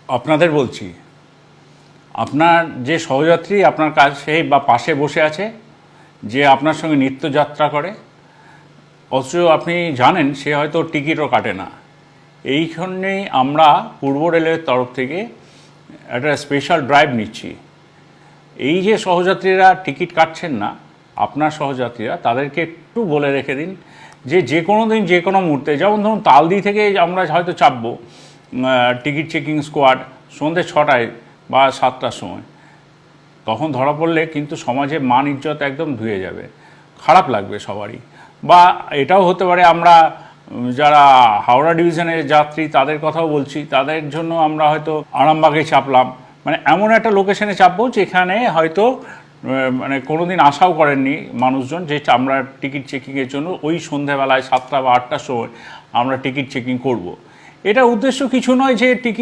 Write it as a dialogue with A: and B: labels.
A: আপনাদের বলছি, আপনার যে সহযাত্রী আপনার কাছে বা পাশে বসে আছে, যে আপনার সঙ্গে নিত্যযাত্রা করে, অথচ আপনি জানেন সে হয়তো টিকিটও কাটে না। এইখানেই আমরা পূর্ব রেলের তরফ থেকে একটা স্পেশাল ড্রাইভ নিচ্ছি। এই যে সহযাত্রীরা টিকিট কাটছেন না, আপনার সহযাত্রীরা, তাদেরকে একটু বলে রেখে দিন যে যে কোনো দিন যে কোনো মুহূর্তে, যেমন ধরুন তালদি থেকে আমরা হয়তো চাপবো টিকিট চেকিং স্কোয়াড সন্ধ্যে 6টায় বা 7টার সময়, তখন ধরা পড়লে কিন্তু সমাজে মান ইজ্জত একদম ধুয়ে যাবে, খারাপ লাগবে সবারই। বা এটাও হতে পারে আমরা যারা হাওড়া ডিভিশনের যাত্রী তাদের কথাও বলছি, তাদের জন্য আমরা হয়তো আরামবাগে চাপলাম, মানে এমন একটা লোকেশনে চাপবো যেখানে হয়তো মানে কোনো দিন আশাও করেননি মানুষজন যে আমরা টিকিট চেকিংয়ের জন্য ওই সন্ধ্যাবেলায় 7টা বা 8টার সময় আমরা টিকিট চেকিং করব। এটা উদ্দেশ্য কিছু নয় যে টিকিট